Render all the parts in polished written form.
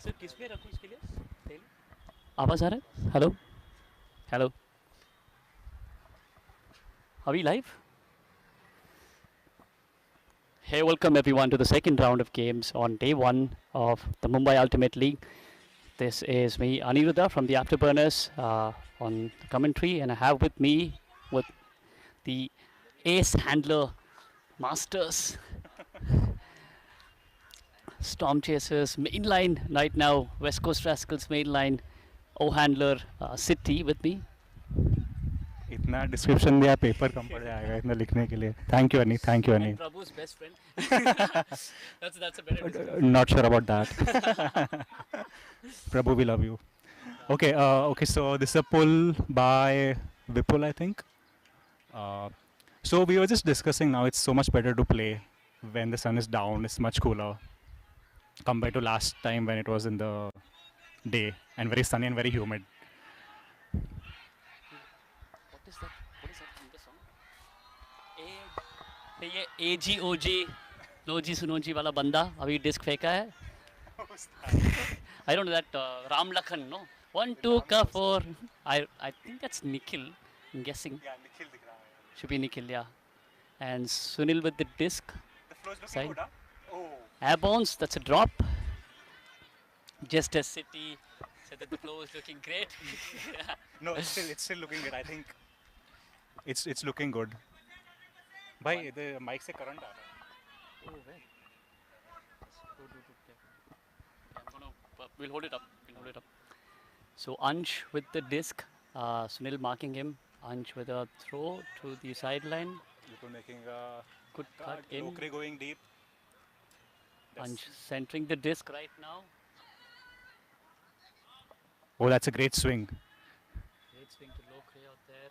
Sir किस पे रखूँ इसके लिए तेल आवाज़ आ रहा है हेलो हेलो अभी live Hey, welcome everyone to the second round of games on day one of the Mumbai Ultimate League. This is me, Aniruddha from the Afterburners on the commentary, and I have with me with the ace handler masters, Storm Chasers mainline right now, West Coast Rascals mainline, O handler City with me. इतना description दिया paper कम पड़ जाएगा इतना लिखने के लिए thank you Ani thank you Ani And Prabhu's best friend. That's a better description. Not sure about that Prabhu we love you okay okay so this a pull by Vipul I think so we were just discussing now it's so much better to play when the sun is down. It's much cooler compared to last time when it was in the day and very sunny and very humid. What is that? What is that in the song? ये AG OG लोजी सुनोजी वाला बंदा अभी disc फेंका है. I don't know that Ram Lakhan, no? 1 2 ka 4. I think that's Nikhil. I'm guessing. Yeah, Nikhil dikh raha hai. Should be Nikhil, yeah. And Sunil with the disc. The flow is looking Side. good, huh? Oh. Air bounce, that's a drop. Just as City said that the flow is looking great. No, it's still looking good. I think it's looking good. भाई the mic से current आ रहा है. Oh, where? I'm gonna. We'll hold it up. We'll hold it up. So Ansh with the disc. Sunil marking him. Ansh with a throw to the sideline. Vipul making a Good cut in. Lokre going deep. Ansh centering the disc right now. Oh, that's a great swing. Great swing to Lokre out there.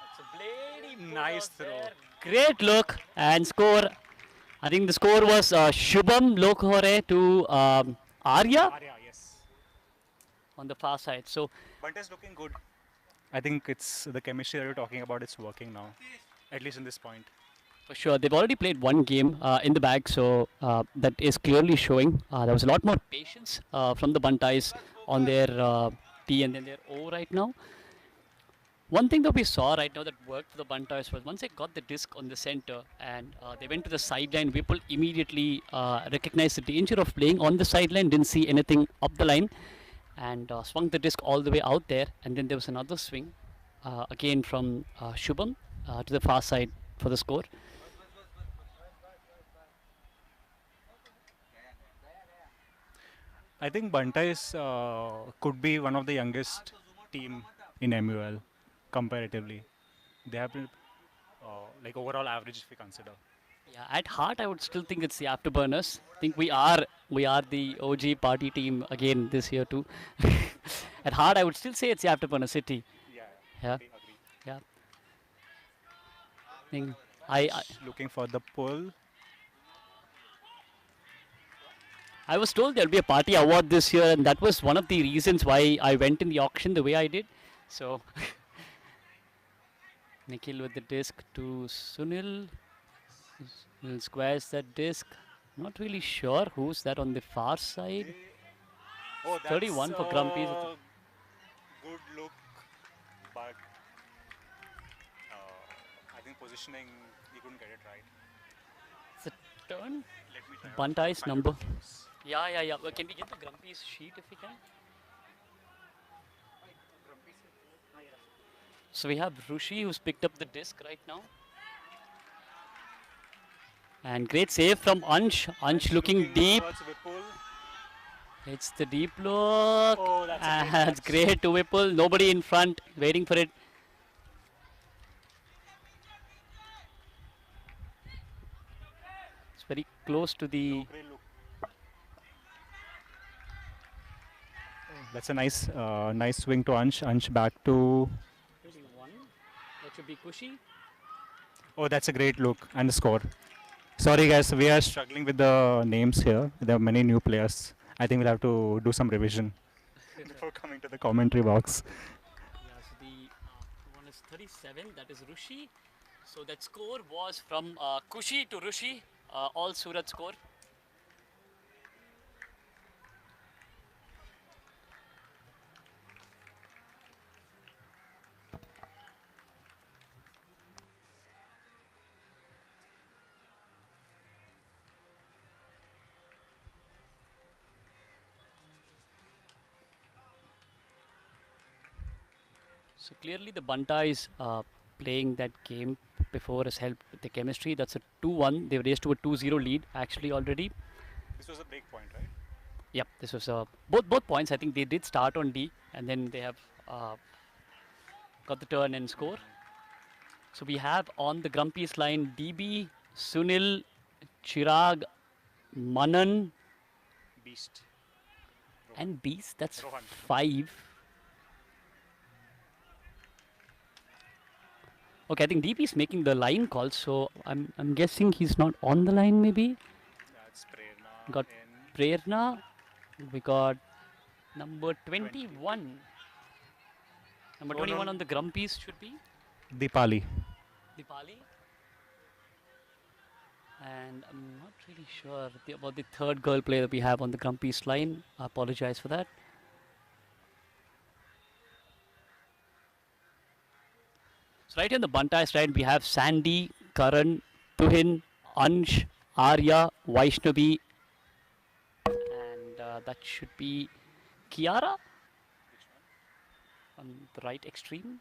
That's a blady Nice out throw. there. Great look and score. I think the score was Shubham Lokhore to Arya Arya, yes. on the far side. So Buntas looking good. I think it's the chemistry that you're talking about. It's working now, at least in this point. for sure, they've already played one game in the bag, so that is clearly showing. There was a lot more patience from the Bantais on their T and then their O right now. One thing that we saw right now that worked for the Buntas was once they got the disc on the center and they went to the sideline, Whipple immediately recognized the danger of playing on the sideline, didn't see anything up the line, and swung the disc all the way out there. And then there was another swing again from Shubham to the far side for the score. I think Bantais could be one of the youngest team in MUL comparatively. They have been like overall average if we consider. Yeah, at heart, I would still think it's the Afterburners. I think we are the OG party team again this year too. At heart, I would still say it's the Afterburner City. Yeah, Yeah. agree. Yeah. Think I Looking for the pull. I was told there'll be a party award this year, and that was one of the reasons why I went in the auction the way I did. So Nikhil with the disc to Sunil. Sunil squares that disc. Not really sure who's that on the far side. Oh, that's 31 for Grumpies. Good look, but I think positioning he couldn't get it right. It's a turn. Let me try. Bantais number. Yeah. Well, can we get the Grumpies sheet if we can? So we have Rushi who's picked up the disc right now. And great save from Ansh. Ansh looking deep. Towards Vipul. It's the deep look. Oh, that's a great That's catch. great to Whipple. Nobody in front waiting for it. It's very close to the. Great look. That's a nice swing to Ansh. Ansh back to. 31. That should be Kushi. Oh, that's a great look and the score. Sorry guys, we are struggling with the names here. There are many new players. I think we'll have to do some revision before coming to the commentary box. Yeah, so the one is 37. That is Rushi. So that score was from Kushi to Rushi. All Surat score. So clearly the Bantais playing that game before has helped with the chemistry. That's a 2-1. They raised to a 2-0 lead actually already. This was a break point, right? Yep, this was both points. I think they did start on D and then they have got the turn and score. So we have on the Grumpies line DB, Sunil, Chirag, Manan, Beast. and Beast. That's Rohan. 5. Okay, I think DB is making the line call, so I'm guessing he's not on the line. Maybe That's Prerna got in Prerna. We got number 21. Number Oh, no, 21 on the Grumpies should be Dipali. Dipali. And I'm not really sure about the third girl player that we have on the Grumpies line. I apologize for that. So right here on the Bantai side, we have Sandy, Karan, Tuhin, Ansh, Arya, Vaishnavi, and that should be Kiara on the right extreme.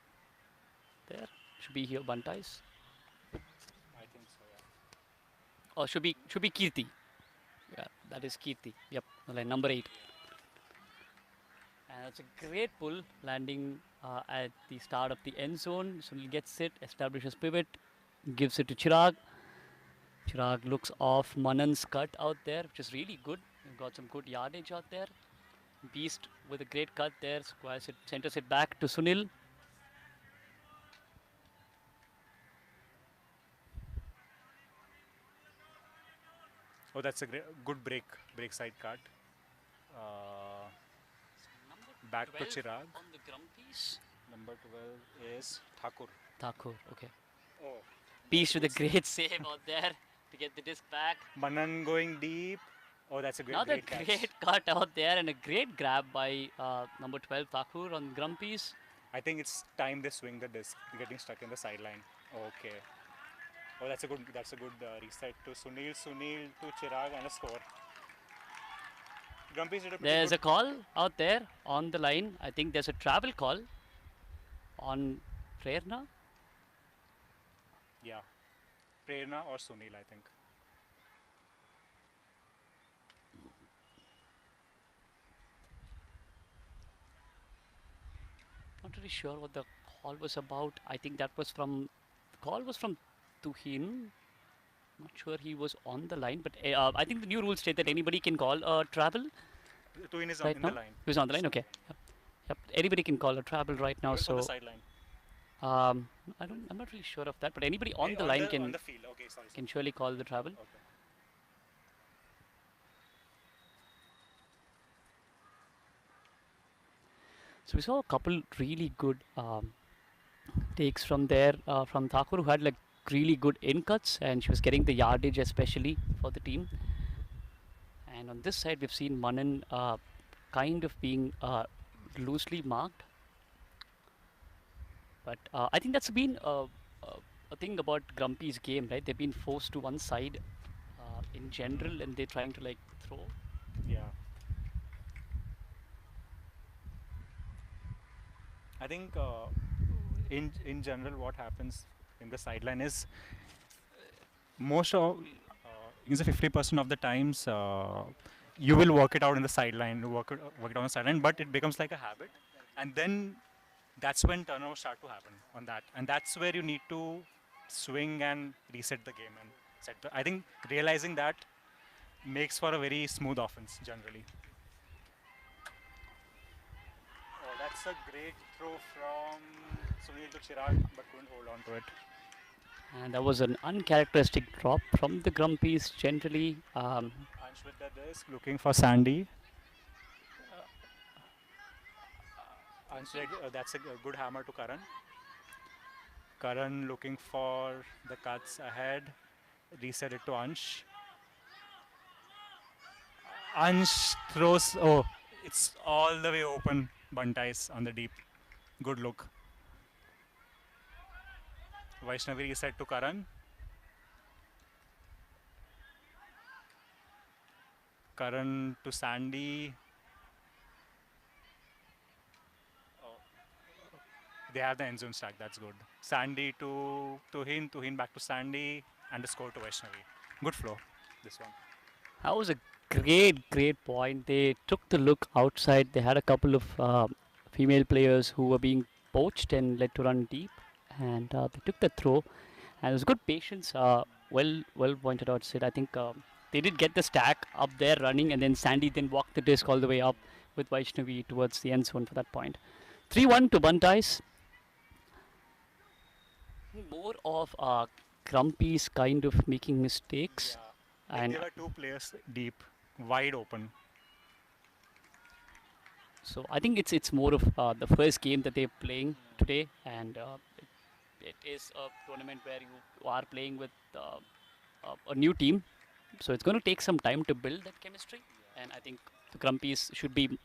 There should be here Bantais. I think so, yeah. Or should be Kirti. Yeah, that is Kirti. Yep, line number 8. And it's a great pull landing at the start of the end zone. Sunil gets it, establishes pivot, gives it to Chirag. Chirag looks off Manan's cut out there, which is really good. We've got some good yardage out there. Beast with a great cut there, squares it, centers it back to Sunil. Oh, that's a good break side cut. Uh, back to 12 Chirag. on the Grumpies. Number 12 is Thakur. Thakur, okay. Oh, Beast with a great save out there to get the disc back. Manan going deep. Oh, that's a Another great catch. great cut out there and a great grab by number 12 Thakur on Grumpies. I think it's time they swing the disc, getting stuck in the sideline. Okay. Oh, that's a good reset to Sunil to Chirag and a score. Grumpies did a pretty There's good. a call out there on the line. I think there's a travel call on Prerna. Yeah. Prerna or Sunil, I think. Not really sure what the call was about. I think the call was from Tuhin. Not sure he was on the line, but I think the new rules state that anybody can call a travel Twin is right in now. the line. Who's on the line? Okay. Yep. Anybody can call a travel right now. Even So from the sideline. I'm not really sure of that, but anybody on the line on the field. Okay, sorry. can surely call the travel. Okay. So we saw a couple really good takes from there from Thakur, who had like really good in cuts, and she was getting the yardage especially for the team. And on this side, we've seen Manan kind of being loosely marked. But I think that's been a thing about Grumpy's game, right? They've been forced to one side in general, and they're trying to like throw. Yeah. I think in general, what happens in the sideline is most of you say 50% of the times you will work it out in the sideline, work it on the sideline, but it becomes like a habit, and then that's when turnovers start to happen on that, and that's where you need to swing and reset the game and set. I think realizing that makes for a very smooth offense generally. Oh, that's a great throw from Sunil to Chirag, but couldn't hold on to it. And that was an uncharacteristic drop from the Grumpies generally. Ansh with the disc, looking for Sandy. That's a good hammer to Karan. Karan looking for the cuts ahead. Reset it to Ansh. Ansh throws. Oh, it's all the way open. Bantais on the deep. Good look. Vaishnavi reset to Karan. Karan to Sandy. They have the end zone stack. That's good. Sandy to Tuhin, Tuhin back to Sandy, and the score to Vaishnavi. Good flow. This one. That was a great point. They took the look outside. They had a couple of female players who were being poached and led to run deep, and they took the throw. And it was good patience. Well pointed out, Sid. I think they did get the stack up there running, and then Sandy then walked the disc all the way up with Vaishnavi towards the end zone for that point. 3-1 to Bantais. More of Grumpies kind of making mistakes, Like and there were two players deep, wide open. so I think it's more of the first game that they're playing today, and it is a tournament where you are playing with a new team, so it's going to take some time to build that chemistry. And I think the Grumpies should be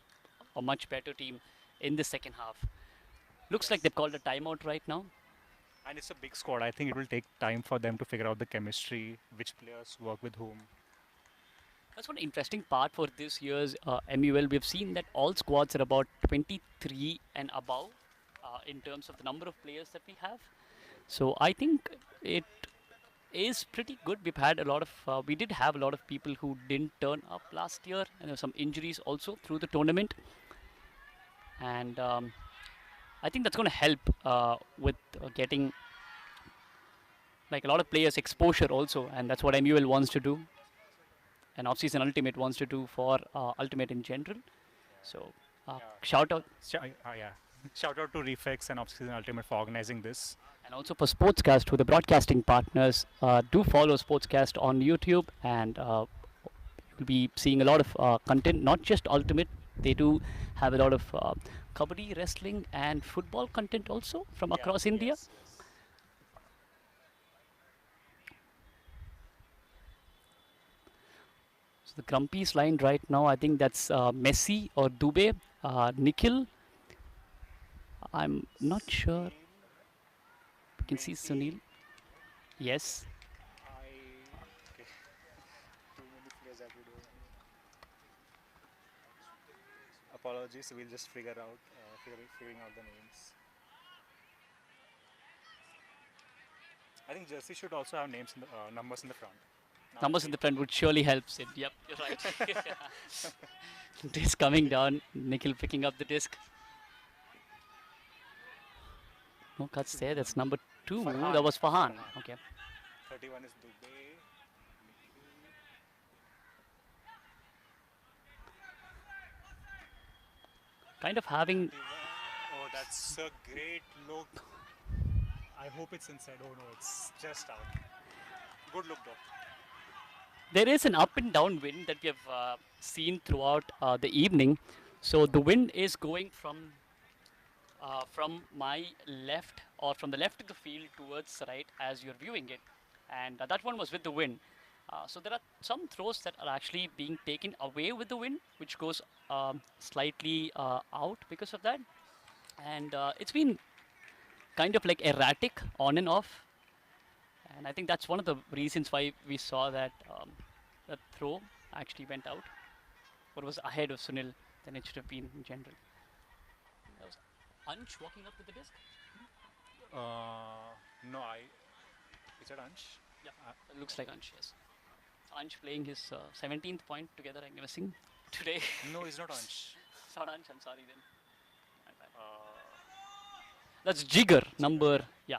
a much better team in the second half. Looks like they've called a timeout right now. And it's a big squad. I think it will take time for them to figure out the chemistry, which players work with whom. That's one interesting part for this year's MUL. We've seen that all squads are about 23 and above in terms of the number of players that we have. So I think it is pretty good. We did have a lot of people who didn't turn up last year, and there were some injuries also through the tournament. And I think that's going to help with getting like a lot of players exposure also, and that's what MUL wants to do, and Off-Season Ultimate wants to do for Ultimate in general. So shout out. Yeah. Shout out to Refex and Off-Season Ultimate for organizing this. And also for Sportscast, who are the broadcasting partners. Do follow Sportscast on YouTube, and you'll be seeing a lot of content, not just Ultimate. They do have a lot of kabaddi, wrestling, and football content also from across India. Yes. So the Grumpies line right now, I think that's Messi or Dubey, Nikhil. I'm not sure. You can see Sunil. Yes. Okay. Too many players have to do. Apologies. We'll just figuring out the names. I think jersey should also have names in the numbers in the front. Numbers in the front would surely help, Sid. Yep, you're right. Disc coming down. Nikhil picking up the disc. No cuts there. That's number 2. Farhan. That was Farhan. Okay. 31 is Dubai. Kind of having. Oh, that's a great look. I hope it's inside. Oh no, it's just out. Good look though. There is an up and down wind that we have seen throughout the evening. So the wind is going from my left, or from the left of the field towards the right as you're viewing it, and that one was with the wind. So there are some throws that are actually being taken away with the wind, which goes slightly out because of that, and it's been kind of like erratic on and off, and I think that's one of the reasons why we saw that that throw actually went out, or was ahead of Sunil than it should have been in general. That was Ansh walking up with the disc. No, is that Ansh? Yeah, it looks like Ansh, yes. Ansh playing his 17th point together, I'm guessing, today. No, it's not Ansh. It's not Ansh, I'm sorry then. My bad. That's Jigger, number, yeah.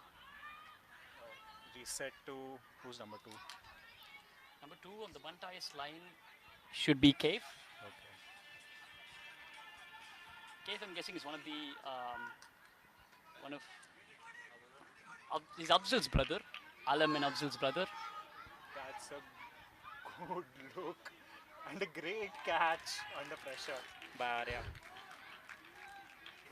Reset to who's number 2? Number 2 on the Bantais line should be Cave. Okay. Cave, I'm guessing, is one of he's Afzal's brother, Alam and Afzal's brother. That's a good look and a great catch under pressure by Arya.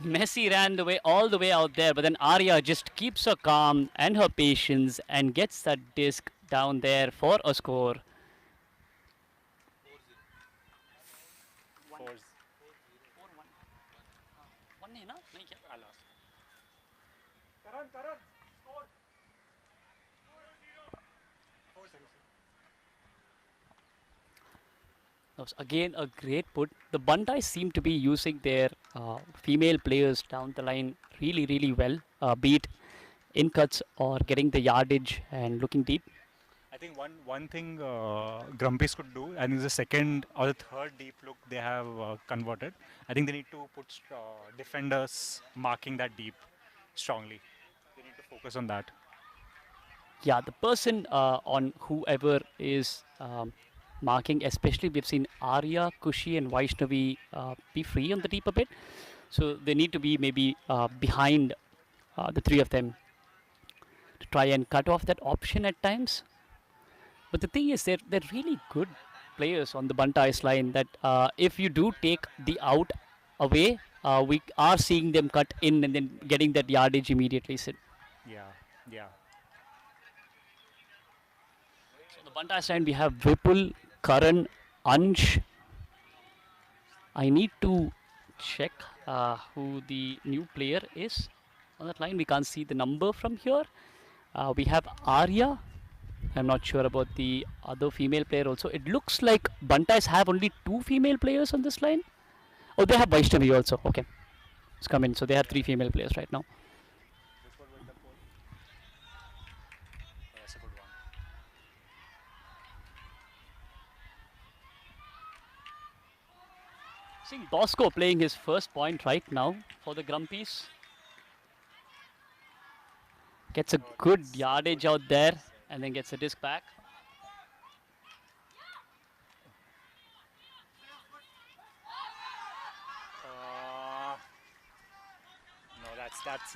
Messi ran all the way out there, but then Arya just keeps her calm and her patience and gets that disc down there for a score. 4-0. 1 नहीं ना? नहीं क्या? I lost. Karan, score. 4-0. That was again a great put. The Buntai seem to be using their female players down the line really, really well. be it in cuts or getting the yardage and looking deep. I think one thing Grumpies could do, and is the second or the third deep look they have converted. I think they need to put defenders marking that deep strongly. They need to focus on that. Yeah, the person on whoever is marking, especially we've seen Arya, Kushi, and Vaishnavi be free on the deep a bit. So they need to be maybe behind the three of them to try and cut off that option at times. But the thing is, they're really good players on the Bantais line. That if you do take the out away, we are seeing them cut in and then getting that yardage immediately. So Yeah, yeah. the Bantais line we have Vipul, Karan, Ansh. I need to check who the new player is on that line. We can't see the number from here. We have Arya. I'm not sure about the other female player also. It looks like Bantais have only two female players on this line. Oh, they have Vaishnavi also. Okay, it's come in. So they have three female players right now. That's a good one. Seeing Bosco playing his first point right now for the Grumpies. Gets a good yardage out there and then gets a disc back.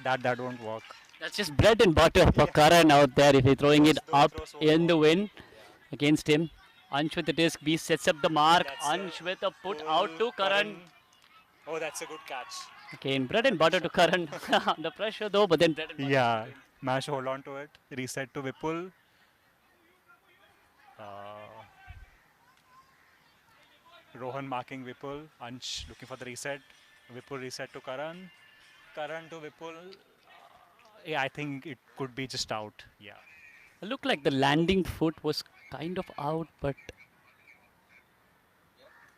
No, that won't work. That's just bread and butter for Karan out there if he's throwing it up in the wind against him. Ansh with the disc, B sets up the mark. Ansh with a put out to Karan. Oh, that's a good catch. Again, bread and butter to Karan. The pressure though, but then bread and butter. Yeah, managed to hold on to it. Reset to Vipul. Rohan marking Vipul. Ansh looking for the reset. Vipul reset to Karan. Karan to Vipul. Yeah, I think it could be just out. Yeah. It looked like the landing foot was kind of out, but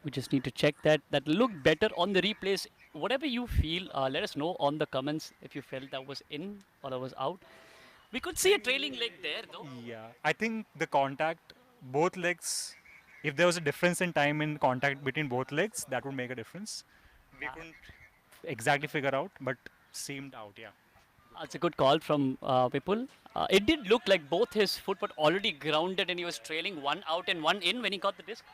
we just need to check that. That looked better on the replays. Whatever you feel, let us know on the comments if you felt that was in or that was out. We could see a trailing leg there though. Yeah. I think the contact, both legs, if there was a difference in time in contact between both legs, that would make a difference. We couldn't exactly figure out, but seemed out, yeah. That's a good call from Vipul. It did look like both his foot were already grounded and he was trailing one out and one in when he got the disc.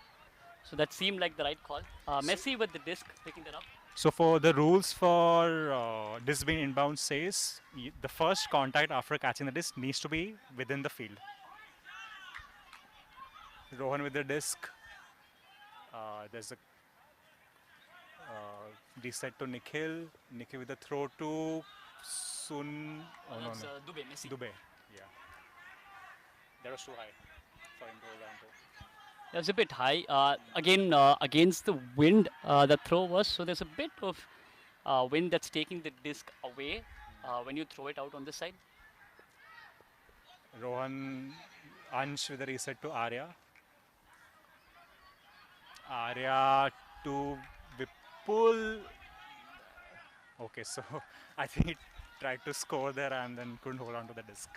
So that seemed like the right call. Messi with the disc picking that up. So for the rules for disc being inbound says the first contact after catching the disc needs to be within the field. Rohan with the disc. There's a reset to Nikhil. Nikhil with the throw to Sun. Oh, no, no. Dubey, Messi. Dubey. Yeah. That was too high for him to hold on to. That's a bit high. Again, against the wind, the throw was. So there's a bit of wind that's taking the disc away when you throw it out on the side. Rohan, Ansh with the reset to Arya. Arya to Vipul. Okay, so I think he tried to score there and then couldn't hold on to the disc.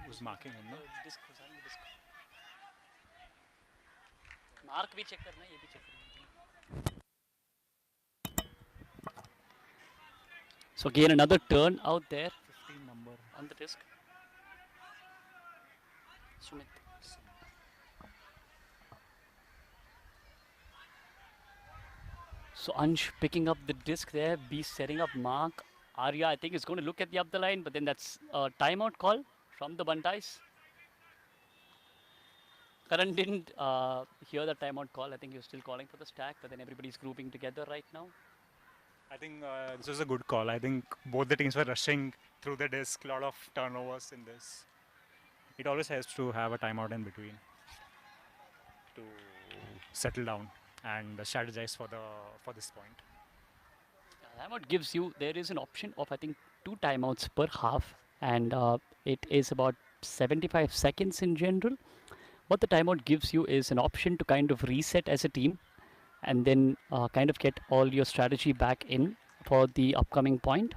Who's marking him, no? Mark भी check करना है, ये भी check करना है. So again another turn out there 15 number. on the disc. Sumit. So Ansh picking up the disc there, B setting up mark. Arya I think is going to look at the up the line, but then that's a timeout call from the Bantais. Karan didn't hear the timeout call. I think he was still calling for the stack, but then everybody's grouping together right now. I think this was a good call. I think both the teams were rushing through the disc. A lot of turnovers in this. It always helps to have a timeout in between to settle down and strategize for this point. Timeout gives you, there is an option of I think 2 timeouts per half, and it is about 75 seconds in general. What the timeout gives you is an option to kind of reset as a team, and then kind of get all your strategy back in for the upcoming point.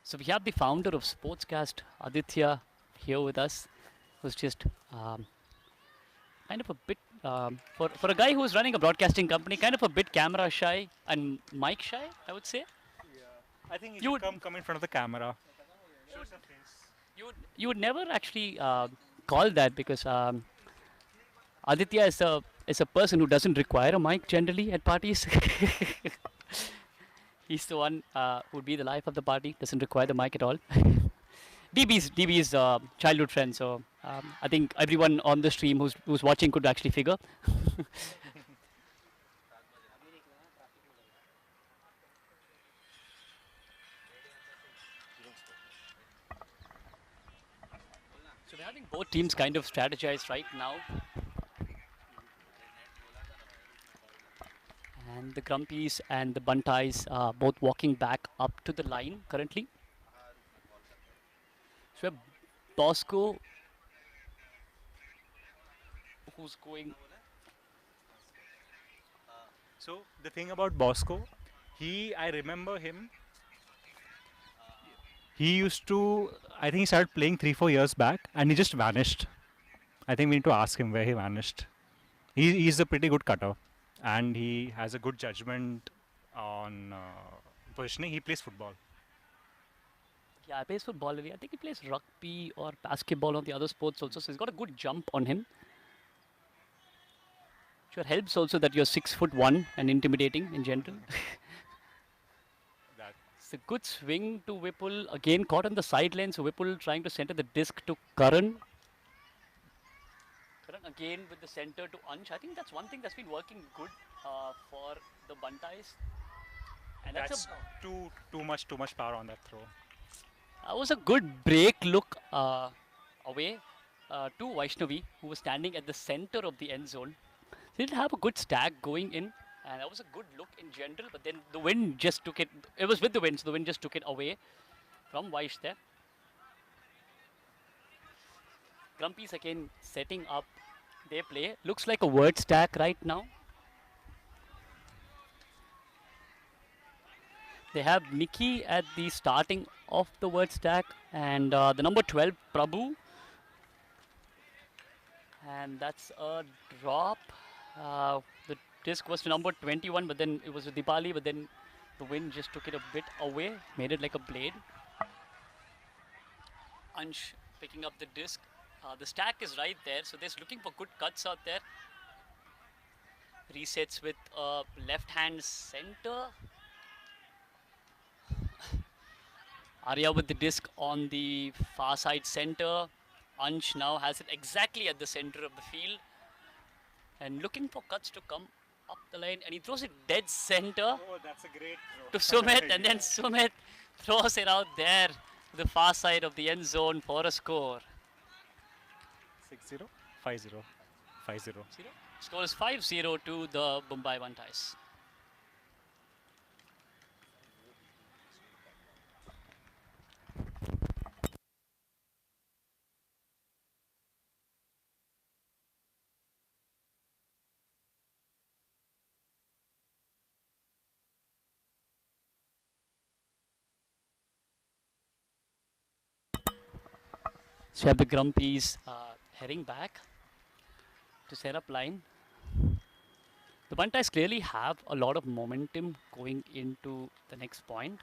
So we have the founder of Sportscast, Aditya, here with us, who's just kind of a bit for a guy who's running a broadcasting company, kind of a bit camera shy and mic shy, I would say. I think you You should would come in front of the camera. you would you would never actually call that because Aditya is a person who doesn't require a mic generally at parties. He's the one who would be the life of the party, doesn't require the mic at all. DB's childhood friend, so I think everyone on the stream who's watching could actually figure. So we're having both teams kind of strategize right now, and the Grumpies and the Buntais are both walking back up to the line currently. So we have Bosco, who's going. So the thing about Bosco, I remember him. He used to, I think he started playing 3 4 years back, and he just vanished. I think we need to ask him where he vanished. He's a pretty good cutter, and he has a good judgment on positioning. He plays football. Yeah, he plays football. I think he plays rugby or basketball on the other sports also. So he's got a good jump on him. Sure helps also that you're 6'1" and intimidating in general. That It's a good swing to Whipple. Again caught on the sideline. So Whipple trying to center the disc to Karan. Karan again with the center to Ansh. I think that's one thing that's been working good for the Bantais. And that's too much power on that throw. that was a good break look away to Vaishnavi, who was standing at the center of the end zone. They did have a good stack going in, and that was a good look in general. But then the wind just took it. It was with the wind, so the wind just took it away from Vaish there. Grumpies again setting up their play. Looks like a word stack right now. They have Nikki at the starting of the word stack, and the number 12 Prabhu, and that's a drop. The disc was to number 21, but then it was with Dipali, but then the wind just took it a bit away, made it like a blade. Ansh picking up the disc. The stack is right there, so they're looking for good cuts out there. Resets with left hand center. Arya with the disc on the far side center. Ansh now has it exactly at the center of the field and looking for cuts to come up the line, and he throws it dead center Oh, that's a great to throw. Sumit, and then Sumit throws it out there to the far side of the end zone for a score. 6-0, 5-0, 5-0. Score is 5-0 to the Mumbai Bantais. So you have the Grumpies heading back to set up line. The Bantais clearly have a lot of momentum going into the next point.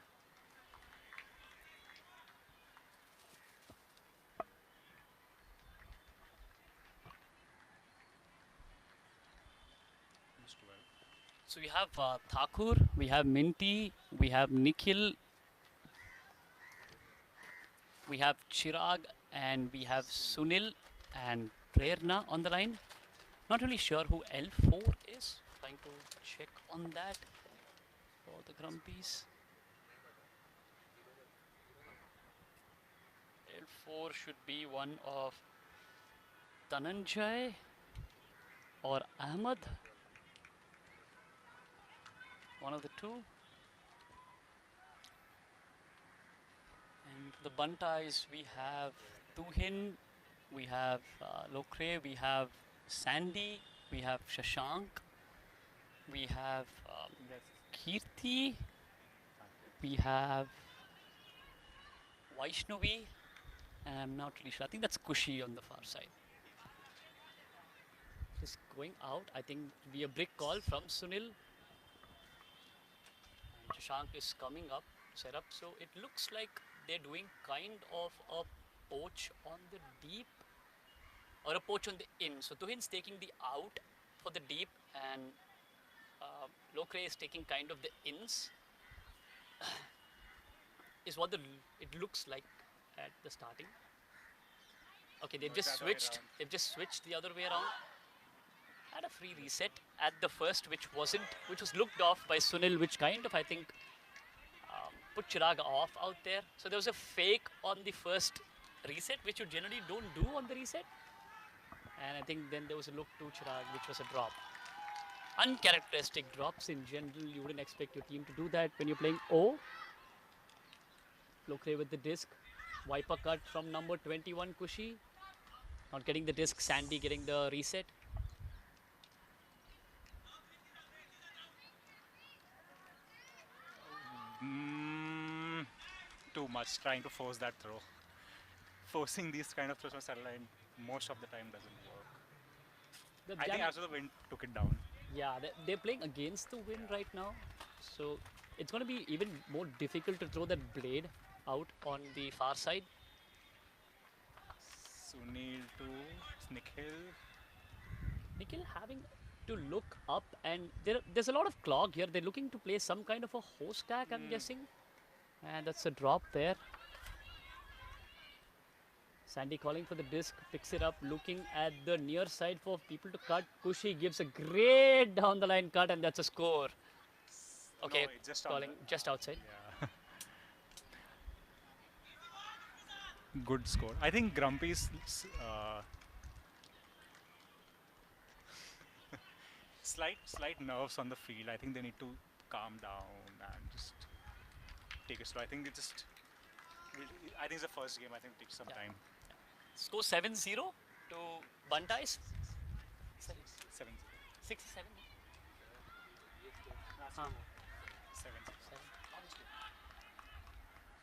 So we have Thakur, we have Minty, we have Nikhil, we have Chirag, and we have Sunil and Prerna on the line. Not really sure who L4 is. Trying to check on that for the Grumpies. L4 should be one of Dhananjay or Ahmad. One of the two. And the Bantais, we have Tuhin, we have Lokre, we have Sandy, we have Shashank, we have Kirti, we have Vaishnavi, and I'm not really sure. I think that's Kushi on the far side. Just going out. I think it'll be a brick call from Sunil. And Shashank is coming up, set up. So it looks like they're doing kind of a poach on the deep or a poach on the in. So Tuhin's taking the out for the deep, and Lokre is taking kind of the ins. Is what it looks like at the starting. Okay, they've just switched. They've just switched the other way around. Had a free reset at the first, which was looked off by Sunil, which kind of I think put Chirag off out there. So there was a fake on the first reset, which you generally don't do on the reset. And I think then there was a look to Chirag, which was a drop. Uncharacteristic drops in general. You wouldn't expect your team to do that when you're playing O. Lokre with the disc. Wiper cut from number 21, Kushi. Not getting the disc. Sandy getting the reset. Too much trying to force that throw. Forcing these kind of throws on sideline most of the time doesn't work. I think after the wind took it down. Yeah, they're playing against the wind right now. So it's going to be even more difficult to throw that blade out on the far side. Sunil to Nikhil. Nikhil having to look up, and there's a lot of clog here. They're looking to play some kind of a hose stack, I'm guessing. And that's a drop there. Sandy calling for the disc, picks it up, looking at the near side for people to cut. Kushi gives a great down the line cut, and that's a score. Okay, No, just calling just outside. Yeah. Good score. I think Grumpy's slight nerves on the field. I think they need to calm down and just take it slow. I think I think it's the first game. I think it takes some time. Score 7-0 to Bantais. 7-0. 67. 7-0.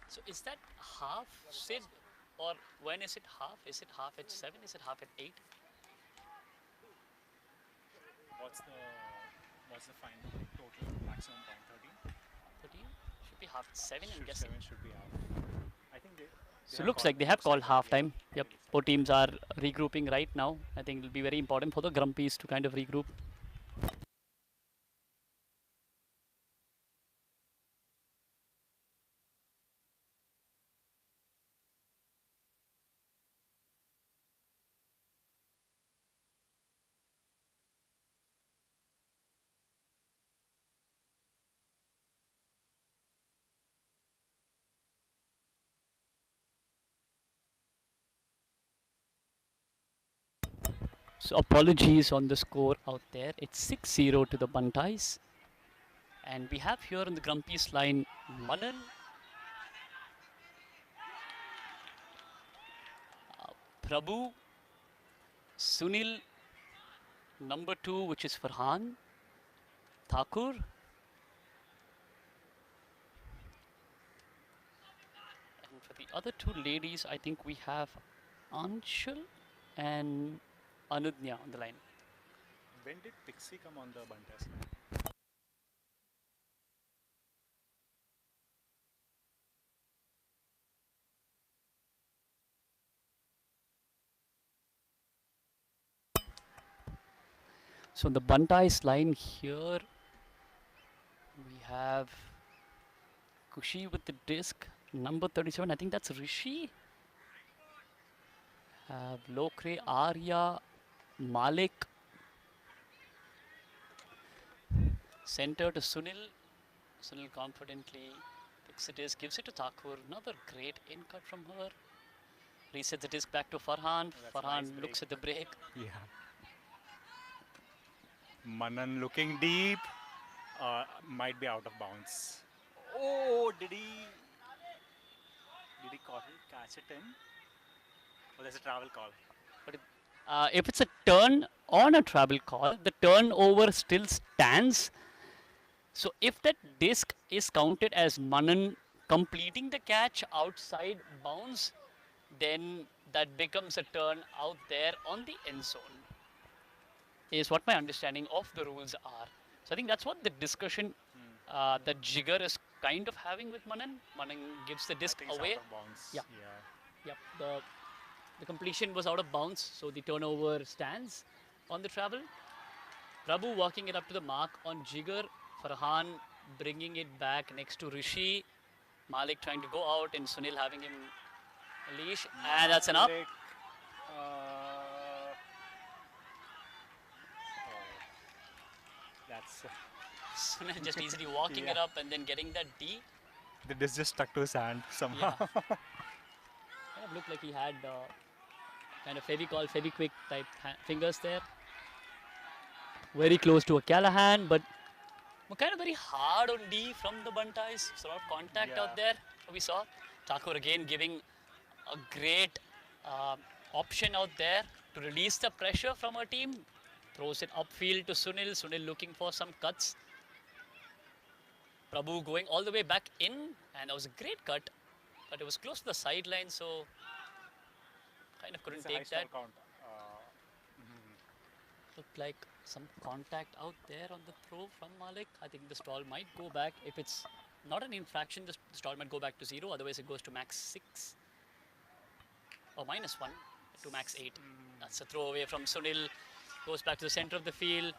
So is that half, Sid? Or when is it half? Is it half at 7? Is it half at 8? What's the final total maximum point? 13? 13? Should be half at 7, I'm guessing. 7 should be out. I think they So it looks like they have called halftime. Yep. Both teams are regrouping right now. I think it'll be very important for the Grumpies to kind of regroup. So apologies on the score out there. It's 6-0 to the Bantais. And we have here on the Grumpies line Manan, Prabhu, Sunil, number 2, which is Farhan, Thakur, and for the other 2 ladies, I think we have Anshul and Anudnya on the line. When did Pixie come on the Buntas? So on the Bantais line here, we have Kushi with the disc, number 37. I think that's Rishi. Have Lokre, Arya, Malik. Center to Sunil. Sunil confidently picks the disc, gives it to Thakur. Another great in cut from her. Resets the disc back to Farhan. Farhan nice looks at the break. Yeah. Manan looking deep. Might be out of bounds. Oh, did he catch it in? Oh, there's a travel call. But if it's a turn on a travel call, the turnover still stands. So if that disc is counted as Manan completing the catch outside bounds, then that becomes a turn out there on the end zone, is what my understanding of the rules are. So I think that's what the discussion Hmm. that Jigger is kind of having with Manan. Manan gives the I disc think it's away. out of bounds. Yeah, Yeah. yep. The completion was out of bounds, so the turnover stands on the travel. Prabhu walking it up to the mark on Jigger. Farhan bringing it back next to Rishi. Malik trying to go out and Sunil having him a leash. And that's an up. Malik. Uh, oh, that's Sunil just easily walking yeah. it up and then getting that D. The disc just stuck to his hand somehow. Yeah, kind of looked like he had kind of Fevicol, Feviquick type fingers there. Very close to a Callahan, but kind of very hard on D from the Bantais. So a lot of contact Yeah. out there. We saw Thakur again giving a great uh, option out there to release the pressure from her team. Throws it upfield to Sunil. Sunil looking for some cuts. Prabhu going all the way back in, and that was a great cut, but it was close to the sideline, so kind of couldn't It's a high take that. stall count. Mhm. Looked like some contact out there on the throw from Malik. I think the stall might go back. If it's not an infraction, the stall might go back to 0. Otherwise, it goes to max 6 or -1 to max 8. That's a throw away from Sunil. Goes back to the center of the field.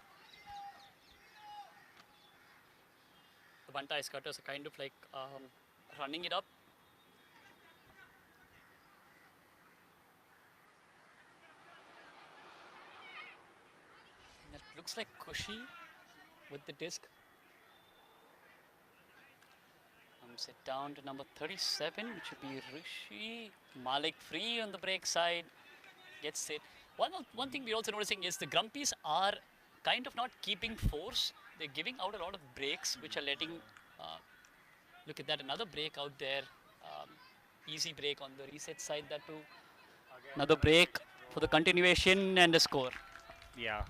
The Bantai cutters are kind of like running it up. And it looks like Kushi with the disc. Sit down to number 37, which should be Rishi. Malik free on the break side. Gets it. One thing we're also noticing is the Grumpies are kind of not keeping force. They're giving out a lot of breaks, which are letting. Look at that, another break out there. Um, Easy break on the reset side, that too. Again, Another break for the throw. continuation and a score. Yeah.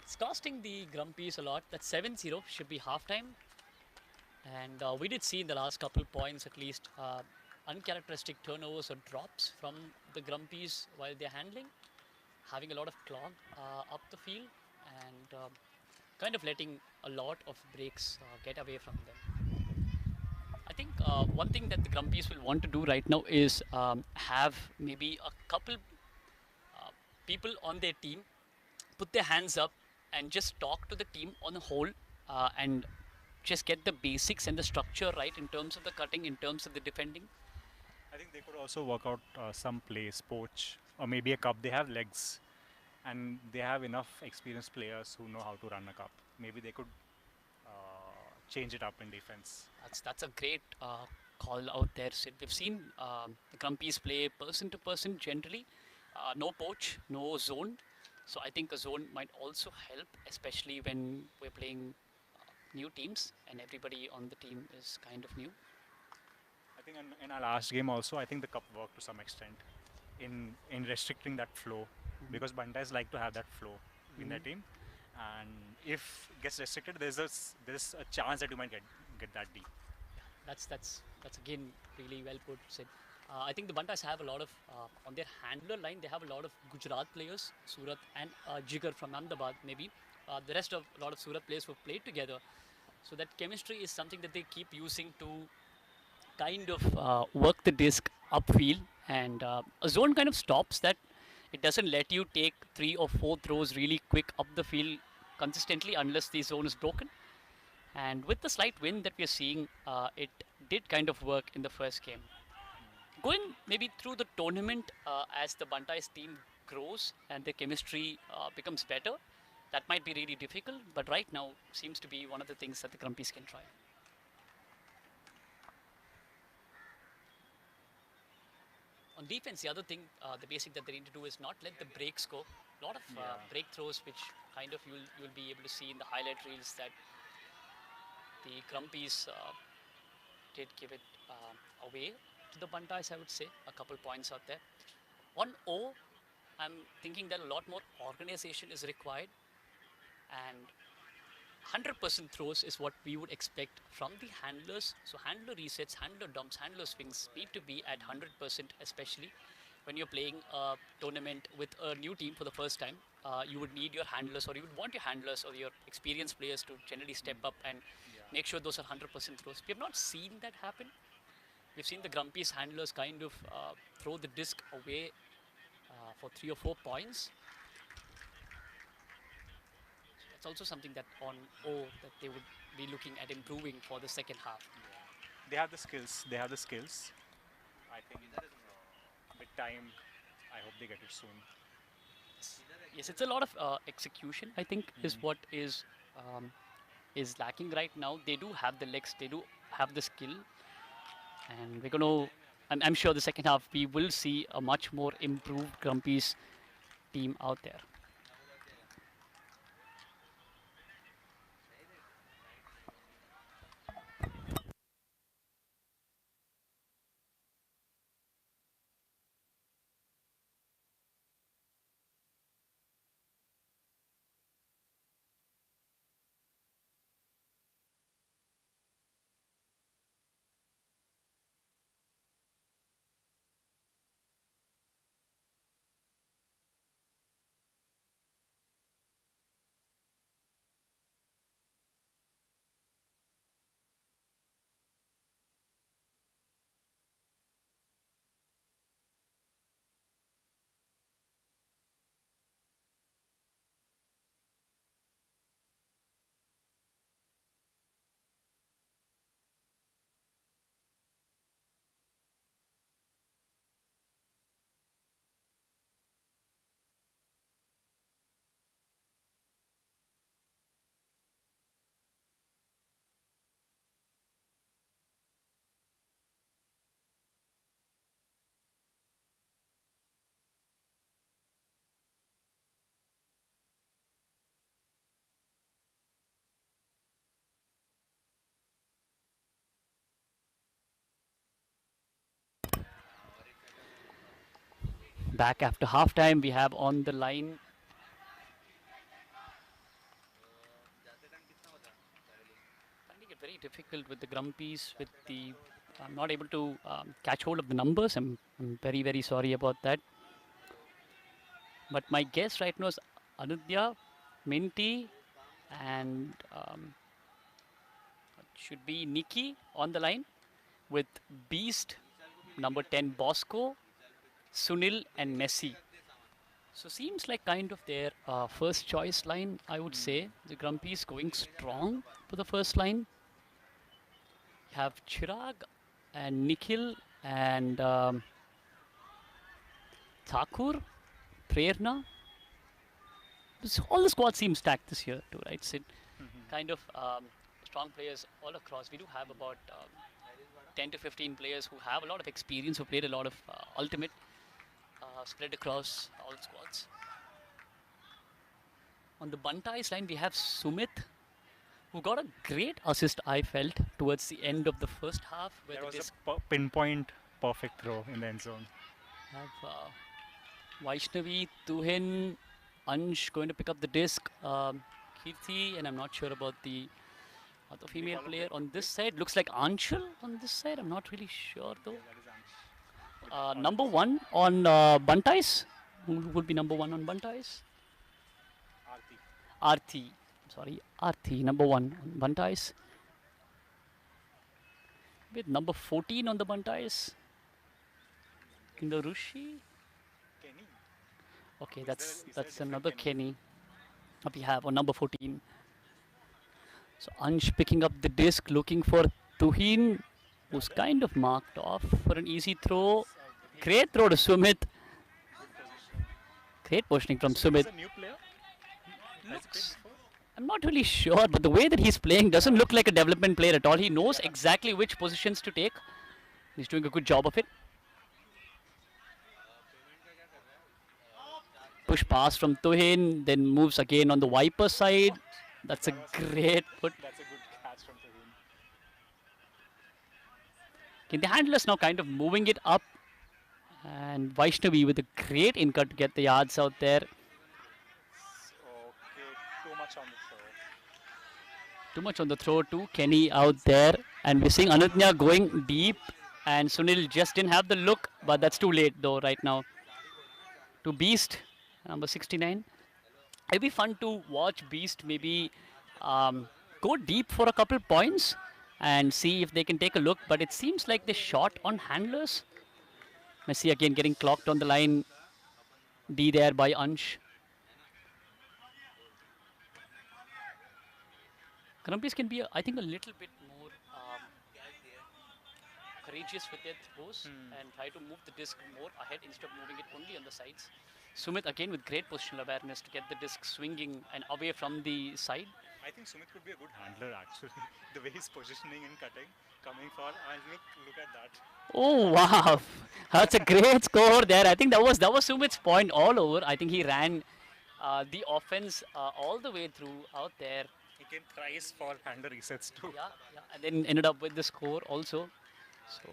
It's costing the Grumpies a lot. That's 7-0, should be halftime. And we did see in the last couple points at least uncharacteristic turnovers or drops from the Grumpies while they're handling, having a lot of clog up the field and kind of letting a lot of breaks get away from them. I think one thing that the Grumpies will want to do right now is have maybe a couple people on their team put their hands up and just talk to the team on the whole and just get the basics and the structure right in terms of the cutting, in terms of the defending. I think they could also work out some plays, poach, or maybe a cup. They have legs, and they have enough experienced players who know how to run a cup. Maybe they could change it up in defense. That's a great call out there, Sid. We've seen the Grumpies play person to person generally, no poach, no zone. So I think a zone might also help, especially when we're playing new teams and everybody on the team is kind of new. I think in our last game also, I think the cup worked to some extent in restricting that flow, because Bantais like to have that flow in their team, and if it gets restricted, there's a chance that you might get that D. That's again really well put, Sid. I think the Bantas have a lot of on their handler line. They have a lot of Gujarat players, Surat and Jigar from Ahmedabad. Maybe the rest of a lot of Surat players who have played together. So that chemistry is something that they keep using to kind of work the disc upfield, and a zone kind of stops that. It doesn't let you take 3 or 4 throws really quick up the field consistently unless the zone is broken. And with the slight wind that we're seeing, it did kind of work in the first game. Going maybe through the tournament as the Bantais team grows and their chemistry becomes better, that might be really difficult. But right now seems to be one of the things that the Grumpies can try. On defense, the other thing, the basic that they need to do is not let the breaks go. A lot of break throws, which kind of you'll be able to see in the highlight reels that the Grumpies did give it away. to the Bantais, I would say. A couple points out there. On O, I'm thinking that a lot more organization is required, and 100% throws is what we would expect from the handlers. So handler resets, handler dumps, handler swings need to be at 100%, especially when you're playing a tournament with a new team for the first time. You would need your handlers, or you would want your handlers or your experienced players to generally step up and make sure those are 100% throws. We have not seen that happen. We've seen the Grumpies handlers kind of throw the disc away for 3 or 4 points. That's also something that on O that they would be looking at improving for the second half. They have the skills. They have the skills. I think with time, I hope they get it soon. Yes, it's a lot of execution. I think is what um, is lacking right now. They do have the legs, they do have the skill, and we're gonna. I'm sure the second half we will see a much more improved Grumpies team out there. Back after halftime, we have on the line. Finding it very difficult with the Grumpies. With the, I'm not able to catch hold of the numbers. I'm very very sorry about that. But my guess right now is Anudya, Minty, and it should be Nikki on the line with Beast, number 10 Bosco, Sunil, and Messi. So seems like kind of their first choice line, I would say. The Grumpies going strong for the first line. You have Chirag and Nikhil and Thakur, Prerna. All the squad seems stacked this year too, right? So kind of strong players all across. We do have about 10 to 15 players who have a lot of experience, who played a lot of Ultimate, spread across all squads. On the Bantais line, we have Sumit, who got a great assist, I felt, towards the end of the first half. Where There the was disc a pinpoint perfect throw in the end zone. have Vaishnavi, Tuhin, Ansh going to pick up the disc. Kirti, and I'm not sure about the other female player on this side. Looks like Anshul on this side. I'm not really sure though. Number one on Bantais. Who would be number one on Bantais? Arthi. Sorry, Arthi, number one on Bantais. With number 14 on the Bantais. In the Rushi. Okay, that's another Kenny that we have on number 14. So Ansh picking up the disc, looking for Tuhin, who's kind of marked off for an easy throw. Great throw to Sumit. Great positioning from Sumit. Looks, I'm not really sure, but the way that he's playing doesn't look like a development player at all. He knows exactly which positions to take. He's doing a good job of it. Push pass from Tuhin, then moves again on the Viper side. That's a great put. That's a good catch from Tuhin. Okay, the handlers now kind of moving it up, and Vaishnavi with a great in cut to get the yards out there. Okay, too much on the throw. Too much on the throw too. Kenny out there, and we're seeing Ananya going deep, and Sunil just didn't have the look, but that's too late though right now. To Beast, number 69. It'd be fun to watch Beast maybe um, go deep for a couple points and see if they can take a look. But it seems like they shot on handlers. Messi again getting clocked on the line. D there by Ansh. Grumpies can be, I think, a little bit more courageous with their throws and try to move the disc more ahead instead of moving it only on the sides. Sumit again with great positional awareness to get the disc swinging and away from the side. I think Sumit could be a good handler actually. The way he's positioning and cutting, coming for, and look at that. Oh wow, that's a great score there. I think that was Sumit's point all over. I think he ran the offense all the way through out there. He came thrice for handler resets too. Yeah, yeah, and then ended up with the score also. So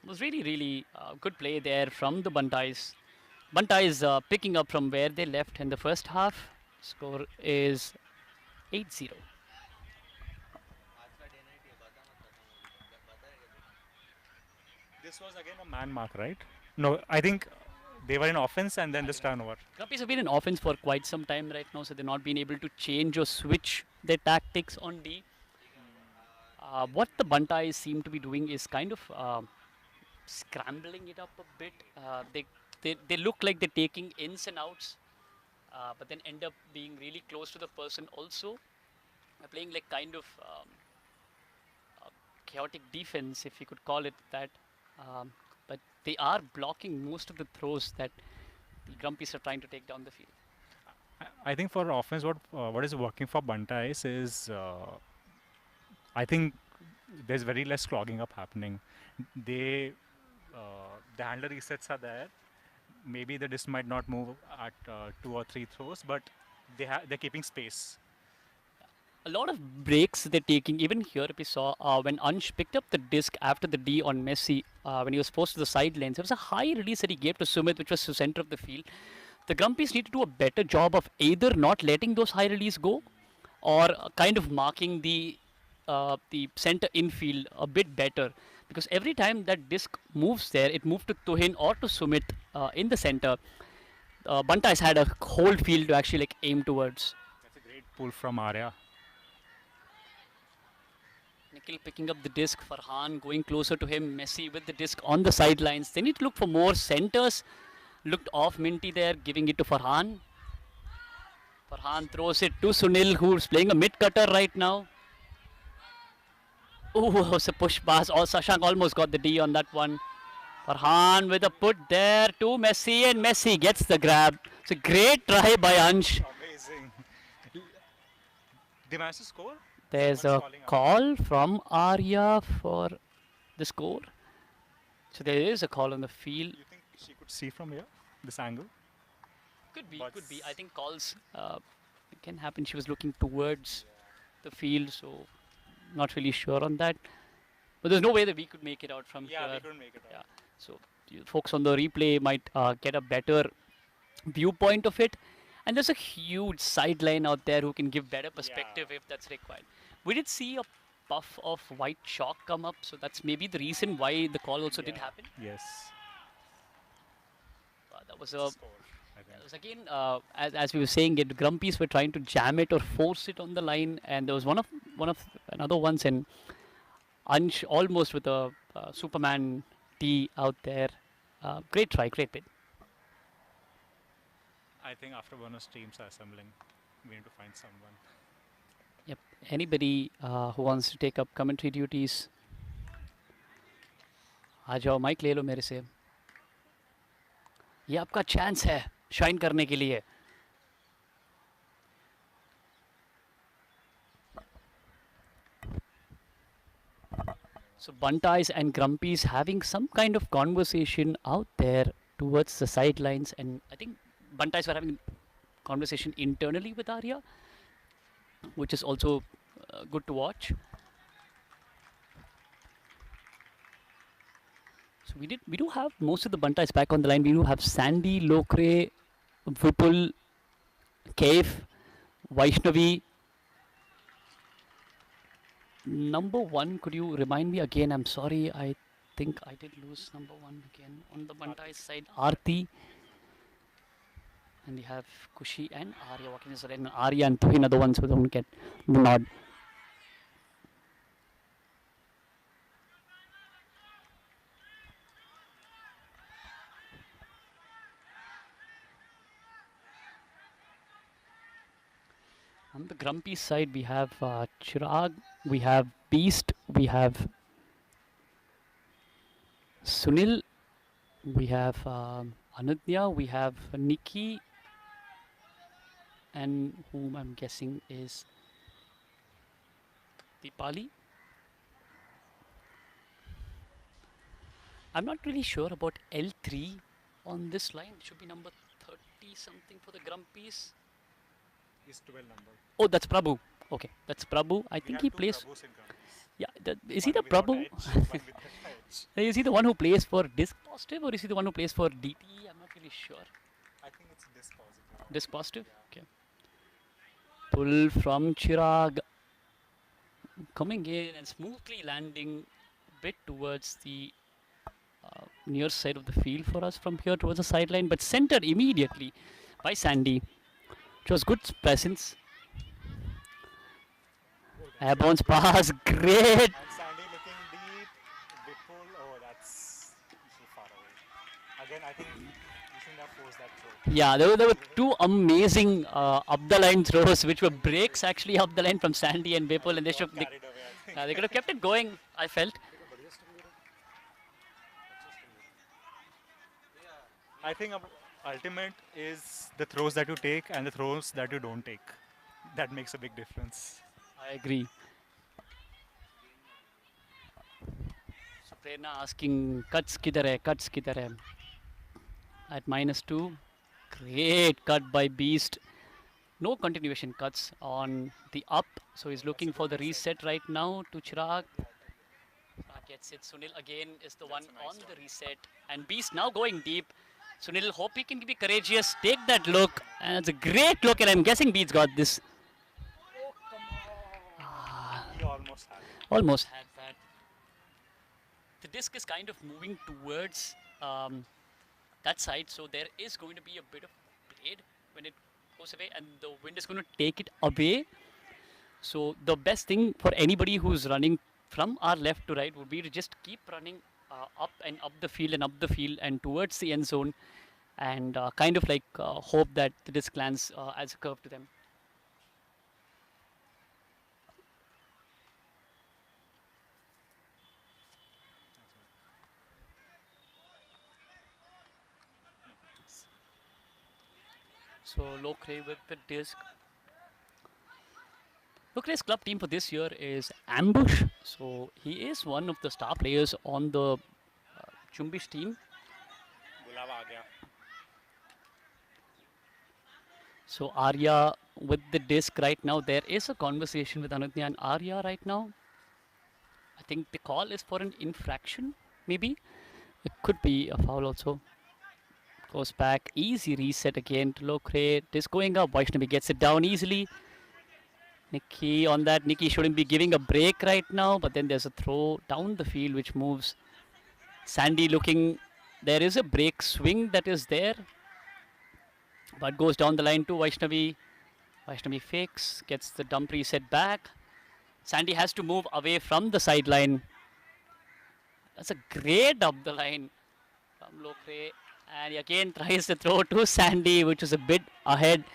it was really good play there from the Bantais. Bantais picking up from where they left in the first half. Score is 8-0. This was again a man mark, right? No, I think they were in offense and then this turnover. Grumpies have been in offense for quite some time right now, so they're not been able to change or switch their tactics on D. What the Bantais seem to be doing is kind of scrambling it up a bit. They look like they're taking ins and outs, but then end up being really close to the person also. They're playing like kind of chaotic defense, if you could call it that. Um, but they are blocking most of the throws that the Grumpies are trying to take down the field. I think for offense, what is working for Bantais is I think there's very less clogging up happening. They the handler resets are there. Maybe the disc might not move at 2 or 3 throws, but they're keeping space. A lot of breaks they're taking. Even here, we saw when Ansh picked up the disc after the D on Messi, when he was forced to the sidelines, there was a high release that he gave to Sumit, which was to center of the field. The Grumpies need to do a better job of either not letting those high release go, or kind of marking the center infield a bit better. Because every time that disc moves there, it moved to Tuhin or to Sumit in the center. Buntas had a whole field to actually like aim towards. That's a great pull from Arya. Nikhil picking up the disc. Farhan going closer to him. Messi with the disc on the sidelines. They need to look for more centers. Looked off Minty there, giving it to Farhan. Farhan throws it to Sunil, who's playing a mid cutter right now. Oh, it's a push pass. Oh, Sashank almost got the D on that one. Farhan with a put there to Messi, and Messi gets the grab. It's a great try by Ansh. Amazing. They managed to score? There's a call from Arya for the score. So there is a call on the field. You think she could see from here, this angle? Could be, could be. I think calls can happen. She was looking towards the field, so not really sure on that. But there's no way that we could make it out from Yeah, here. we couldn't make it out. Yeah. So you folks on the replay might get a better viewpoint of it. And there's a huge sideline out there who can give better perspective if that's required. We did see a puff of white chalk come up, so that's maybe the reason why the call also did happen. Yes. That was It's a a score, I think. It was again, as we were saying, it Grumpies were trying to jam it or force it on the line, and there was one of another ones, and Ansh almost with a Superman T out there. Great try, great bit. I think after bonus teams are assembling, we need to find someone. Yep. Anybody who wants to take up commentary duties, आ जाओ mic ले लो मेरे से. ये आपका chance है shine करने के लिए. So Buntais and Grumpies having some kind of conversation out there towards the sidelines, and I think Buntais were having conversation internally with Arya, which is also good to watch. So we do have most of the Bantais back on the line. We do have Sandy, Lokre, Vipul, Cave, Vaishnavi. Number one, could you remind me again? I'm sorry, I think I did lose number one again on the Bantai side. Aarti, and we have Kushi and Arya walking this line. Arya and Tuhin are the ones who don't get the nod. On the Grumpy side, we have Chirag, we have Beast, we have Sunil, we have Anudnya, we have Nikki, and whom I'm guessing is Deepali. I'm not really sure about L3 on this line. It should be number 30 something for the Grumpies. He's 12 number. Oh, that's Prabhu. Okay, that's Prabhu. I think he plays. Yeah, is he the Prabhu? Is he the one who plays for disc positive or is he the one who plays for DT? I'm not really sure. I think it's disc positive. Disc positive? Okay. Pull from Chirag. Coming in and smoothly landing a bit towards the near side of the field for us from here towards the sideline, but centered immediately by Sandy. It was good presence. Airborne's pass, great. And Sandy looking deep. Vipul, oh, that's too far away. Again, I think we shouldn't have forced that throw. Yeah, there were two amazing up the line throws, which were breaks actually up the line from Sandy and Vipul, and they should Carried away, I think. they could have kept it going. I felt. I think ultimate is the throws that you take and the throws that you don't take. That makes a big difference. I agree. So Prerna asking cuts kidhar hai, cuts kidhar hai. At -2, great cut by Beast. No continuation cuts on the up, so he's looking for the reset right now to Chirag. Gets it. Sunil again is the one on the reset, and Beast now going deep. Sunil, hope he can be courageous, take that look, and it's a great look, and I'm guessing Beats got this. He almost had it. Almost had that. The disc is kind of moving towards that side, so there is going to be a bit of blade when it goes away, and the wind is going to take it away. So the best thing for anybody who's running from our left to right would be to just keep running up and up the field and up the field and towards the end zone, and kind of like hope that the disc lands as a curve to them. So Lokre with the disc. Lokre's club team for this year is Ambush. So he is one of the star players on the Chumbish team. So Arya with the disc right now. There is a conversation with Anudnya and Arya right now. I think the call is for an infraction, maybe. It could be a foul also. Goes back, easy reset again to Lokre. Disc going up, Vaishnavi gets it down easily. Nikki on that. Nikki shouldn't be giving a break right now, but then there's a throw down the field which moves. Sandy looking, there is a break swing that is there, but goes down the line to Vaishnavi. Vaishnavi fakes, gets the dump reset back. Sandy has to move away from the sideline. That's a great up the line from Lokre. And he again tries to throw to Sandy, which is a bit ahead.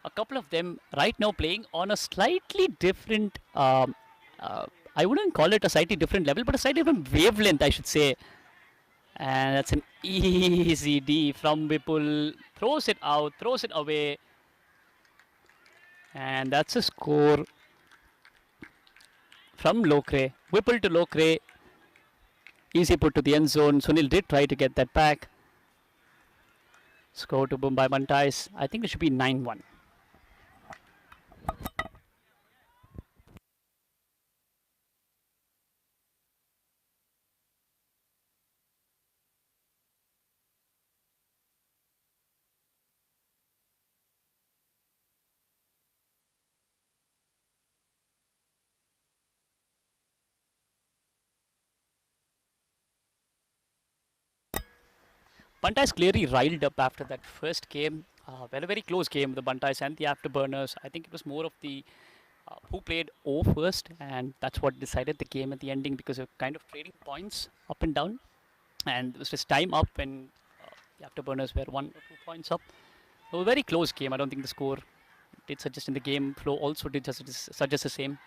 A couple of them right now playing on a slightly different, I wouldn't call it a slightly different level, but a slightly different wavelength, I should say. And that's an easy D from Vipul. Throws it out, throws it away. And that's a score from Lokre. Vipul to Lokre. Easy put to the end zone. Sunil did try to get that back. Score to Mumbai BANTAIS. I think it should be 9-1. Buntas clearly riled up after that first game. Well, a very close game, the Buntas and the Afterburners. I think it was more of the who played O first, and that's what decided the game at the ending because of kind of trading points up and down. And it was just time up when the Afterburners were 1 or 2 points up. So a very close game. I don't think the score did suggest in the game flow also did suggest the same.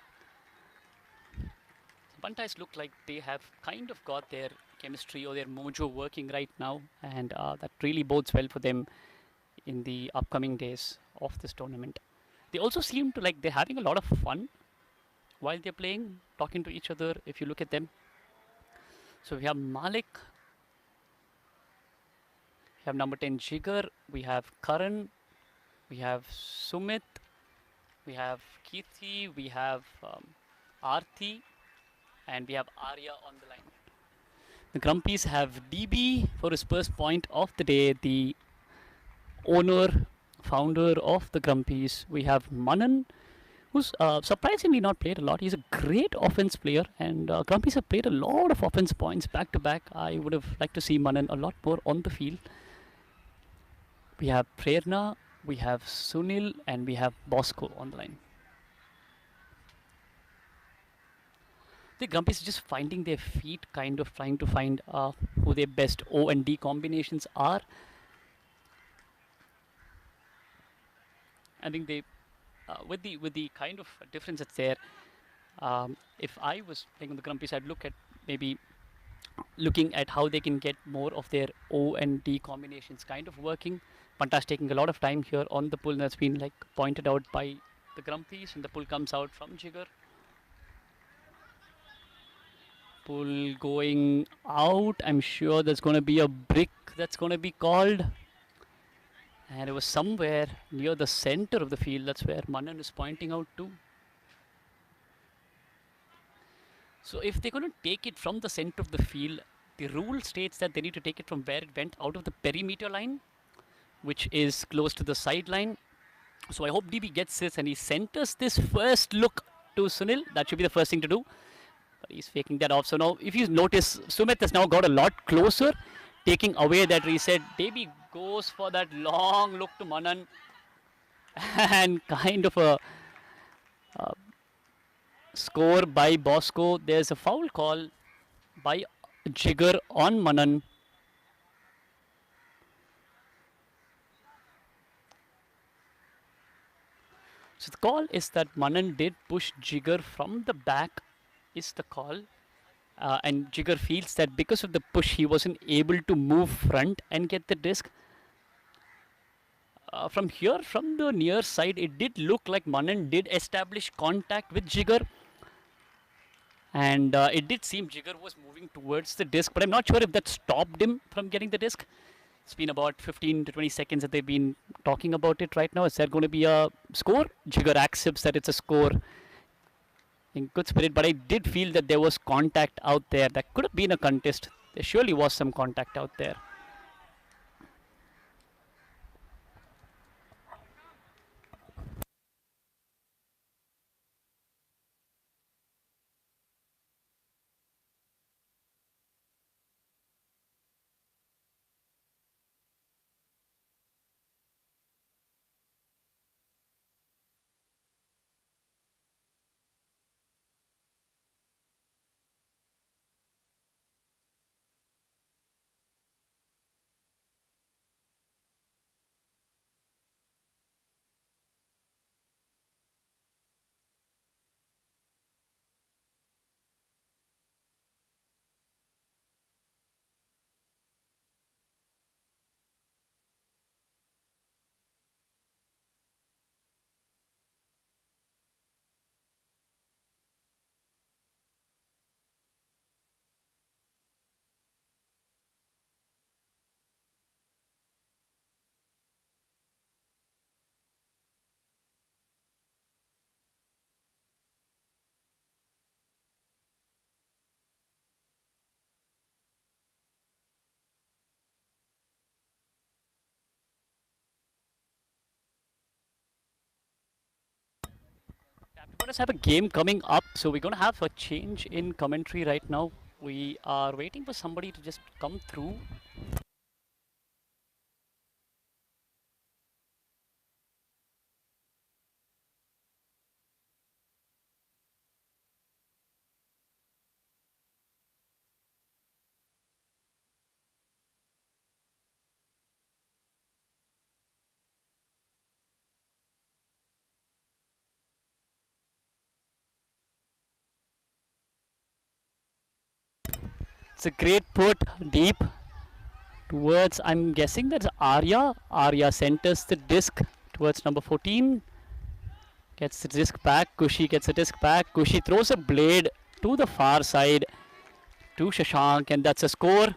Bantais look like they have kind of got their chemistry or their mojo working right now, and that really bodes well for them in the upcoming days of this tournament. They also seem to like they're having a lot of fun while they're playing, talking to each other. If you look at them, so we have Malik, we have number 10 Jigar, we have Karan, we have Sumit, we have Kirti, we have Arthi, and we have Arya on the line. The Grumpies have DB for his first point of the day, the owner, founder of the Grumpies. We have Manan, who's surprisingly not played a lot. He's a great offense player, and Grumpies have played a lot of offense points back to back. I would have liked to see Manan a lot more on the field. We have Prerna, we have Sunil, and we have Bosco on the line. The Grumpies are just finding their feet, kind of trying to find who their best O and D combinations are. I think they, with the kind of difference that's there, if I was playing on the Grumpies, I'd look at maybe looking at how they can get more of their O and D combinations kind of working. Buntas taking a lot of time here on the pull, and that's been like pointed out by the Grumpies, and the pull comes out from Jigar. Pull going out. I'm sure there's going to be a brick that's going to be called. And it was somewhere near the center of the field. That's where Manan is pointing out to. So if they're going to take it from the center of the field, the rule states that they need to take it from where it went out of the perimeter line, which is close to the sideline. So I hope DB gets this and he centers this first look to Sunil. That should be the first thing to do. But he's faking that off. So now, if you notice, Sumit has now got a lot closer, taking away that reset. Davey goes for that long look to Manan, and kind of a score by Bosco. There's a foul call by Jigar on Manan. So the call is that Manan did push Jigar from the back, is the call. And Jigar feels that because of the push, he wasn't able to move front and get the disc. From here, from the near side, it did look like Manan did establish contact with Jigar. And it did seem Jigar was moving towards the disc, but I'm not sure if that stopped him from getting the disc. It's been about 15 to 20 seconds that they've been talking about it right now. Is there going to be a score? Jigar accepts that it's a score in good spirit, but I did feel that there was contact out there. That could have been a contest. There surely was some contact out there. Let us have a game coming up, so we're going to have a change in commentary right now. We are waiting for somebody to just come through. a great put deep towards, I'm guessing that's Arya. Arya centers the disc towards number 14. Gets the disc back. Kushi gets the disc back. Kushi throws a blade to the far side to Shashank, and that's a score.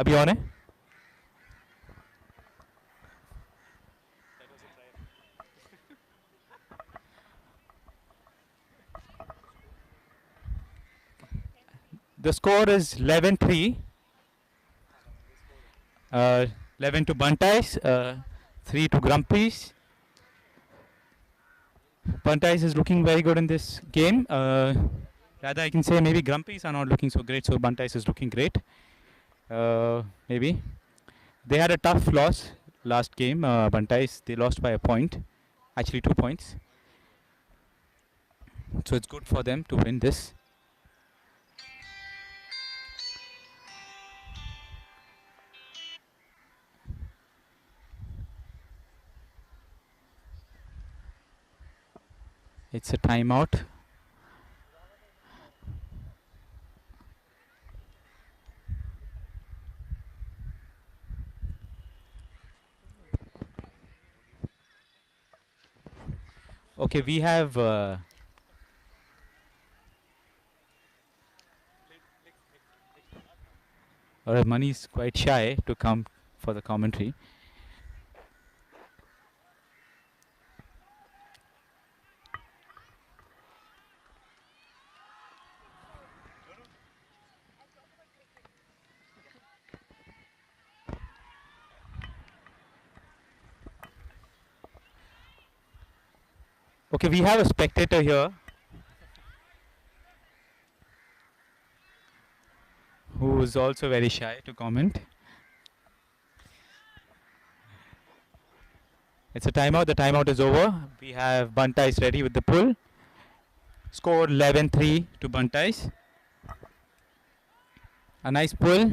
अभी on है? The score is 11-3. 11 to Bantais, 3 to Grumpies. Bantais is looking very good in this game. Rather, I can say maybe Grumpies are not looking so great, so Bantais is looking great. Maybe. They had a tough loss last game. Bantais, they lost by a point. Actually, 2 points. So it's good for them to win this. It's a timeout. Okay, we have Mani is quite shy to come for the commentary. Okay, we have a spectator here who is also very shy to comment. It's a timeout. The timeout is over. We have Buntais ready with the pull. Score 11-3 to Buntais. A nice pull.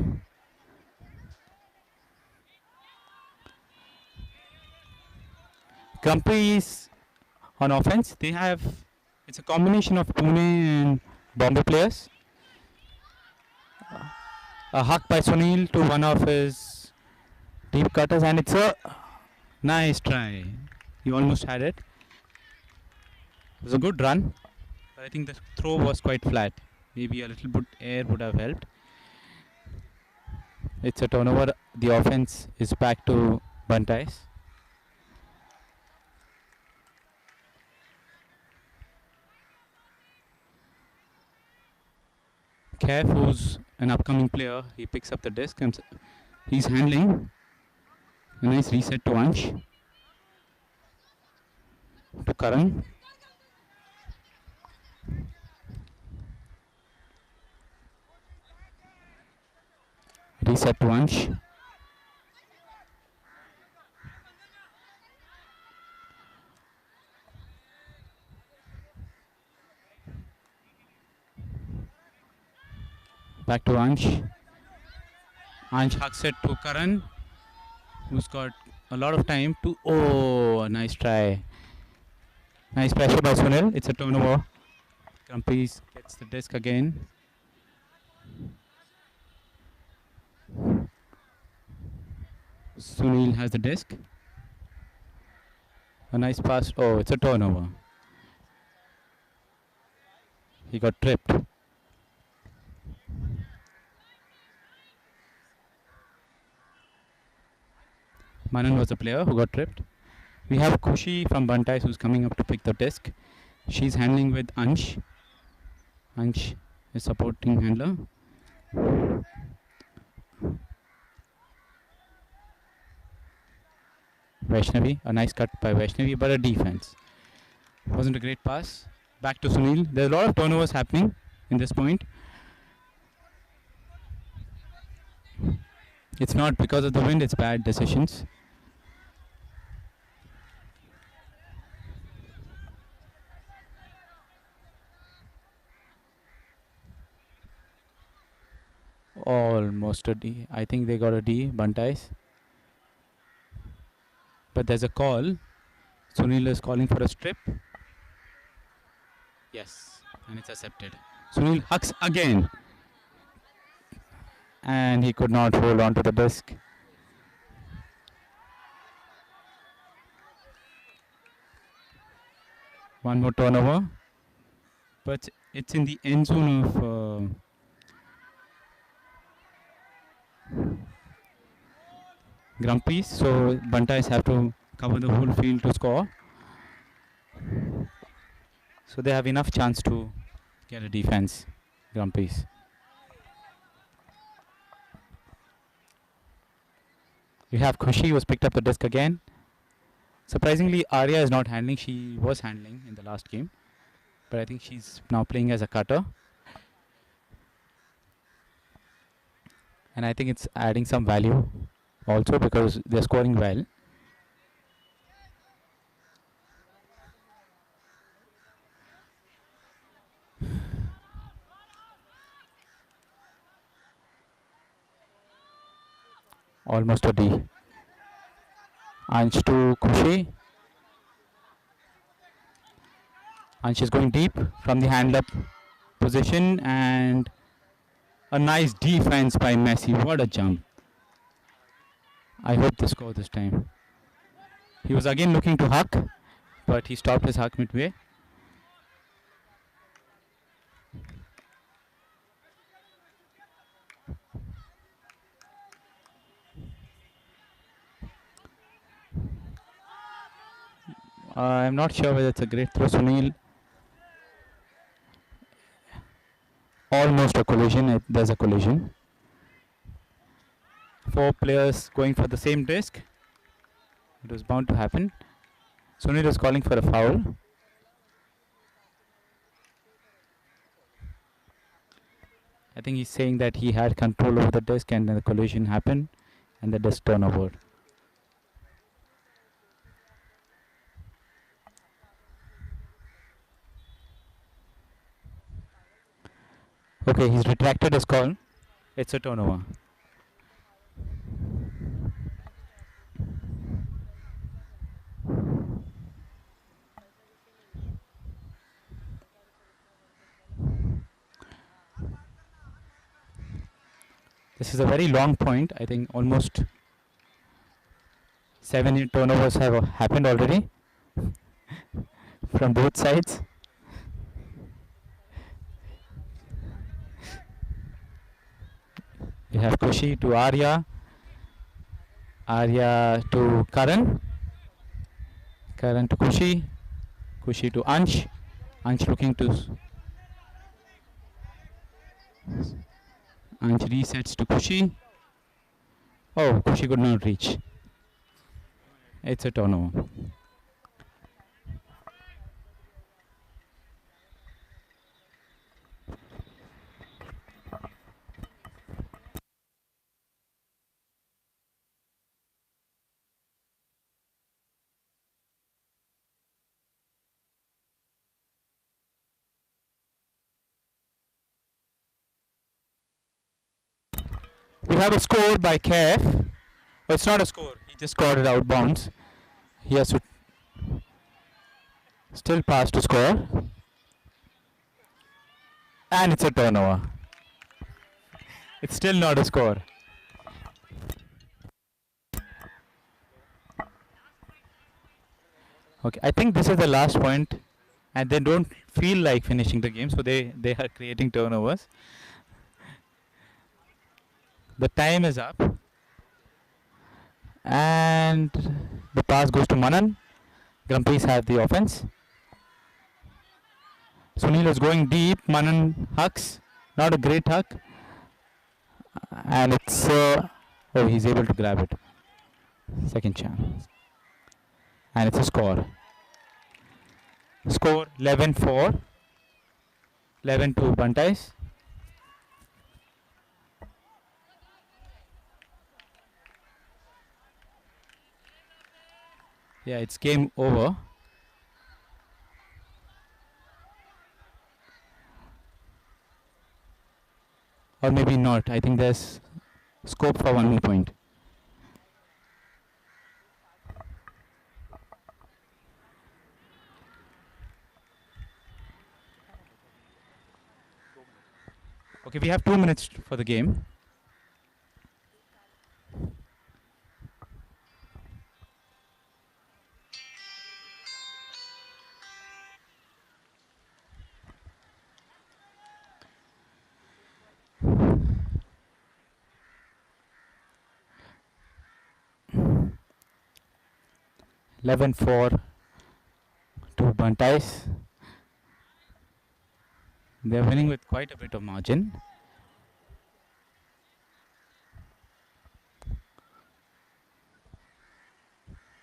Grumpies on offense. They have, it's a combination of Pune and Bombay players. A huck by Sunil to one of his deep cutters, and it's a nice try. He almost had it. It was a good run, but I think the throw was quite flat. Maybe a little bit air would have helped. It's a turnover. The offense is back to Bantais. Kev, who's an upcoming player, he picks up the disc and he's handling. A nice reset to Ansh. To Karan. Reset to Ansh. Back to Ansh. Ansh hucks it to Karan, who's got a lot of time to. Oh, a nice try. Nice pressure by Sunil. It's a turnover. Grumpies gets the disc again. Sunil has the disc. A nice pass. Oh, it's a turnover. He got tripped. Manan was the player who got tripped. We have Kushi from Bantais who's coming up to pick the disc. She's handling with Ansh. Ansh is supporting handler. Vaishnavi, a nice cut by Vaishnavi, but a defense. Wasn't a great pass. Back to Sunil. There's a lot of turnovers happening in this point. It's not because of the wind, it's bad decisions. Almost a D. I think they got a D, Bantais. But there's a call. Sunil is calling for a strip. Yes, and it's accepted. Sunil hucks again. And he could not hold on to the disc. One more turnover. But it's in the end zone of Grumpies, so Bantais have to cover the whole field to score. So they have enough chance to get a defense, Grumpies. We have Khushi, who's picked up the disc again. Surprisingly, Arya is not handling. She was handling in the last game, but I think she's now playing as a cutter. And I think it's adding some value also because they're scoring well. Almost a D. Ansh to Khushi. Ansh is going deep from the hand up position and a nice defense by Messi. What a jump. I hope they score this time. He was again looking to huck, but he stopped his huck midway. I'm not sure whether it's a great throw, Sunil. Almost a collision. There's a collision. 4 players going for the same disc. It was bound to happen. Sunil is calling for a foul. I think he's saying that he had control over the disc and then the collision happened and the disc turned over. Okay, he's retracted his call. It's a turnover. This is a very long point. I think almost 7 turnovers have happened already from both sides. We have Kushi to Arya. Arya to Karan. Karan to Kushi. Kushi to Ansh. Ansh looking to... Ansh resets to Kushi. Oh, Kushi could not reach. It's a turnover. We have a score by Kef. Oh, it's not a score. He just scored it out bounds. He has to still pass to score. And it's a turnover. It's still not a score. Okay, I think this is the last point, and they don't feel like finishing the game, so they are creating turnovers. The time is up, and the pass goes to Manan. Grumpies have the offense. Sunil is going deep. Manan hucks, not a great huck, and it's oh, he's able to grab it. Second chance, and it's a score. Score 11-4. 11 to Bantais. Yeah, it's game over. Or maybe not. I think there's scope for one more point. Okay, we have 2 minutes for the game. 11-4 to Bantais. They're winning with quite a bit of margin.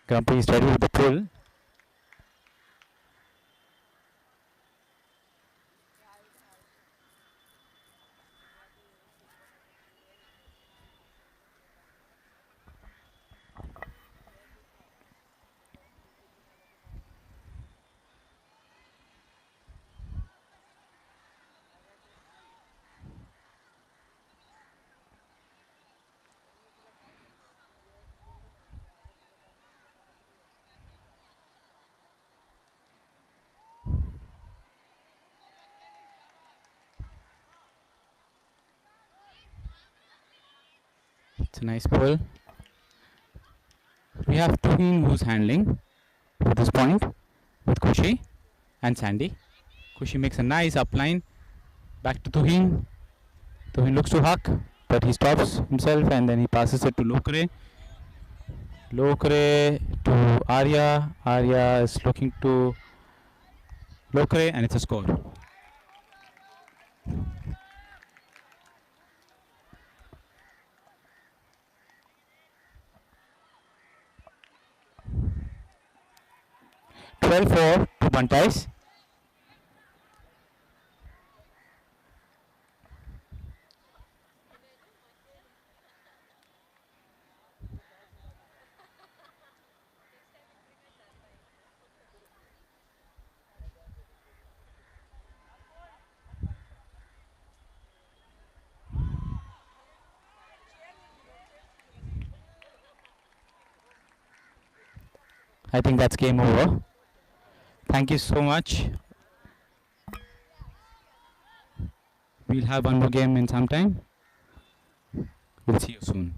Grumpy is ready with the pull. It's a nice pull. We have Tuhin who's handling at this point with Kushi and Sandy. Kushi makes a nice upline. Back to Tuhin. Tuhin looks to Huck, but he stops himself and then he passes it to Lokre. Lokre to Arya. Arya is looking to Lokre and it's a score. (12-4) to Bantais. I think that's game over. Thank you so much. We'll have one more game in some time. We'll see you soon.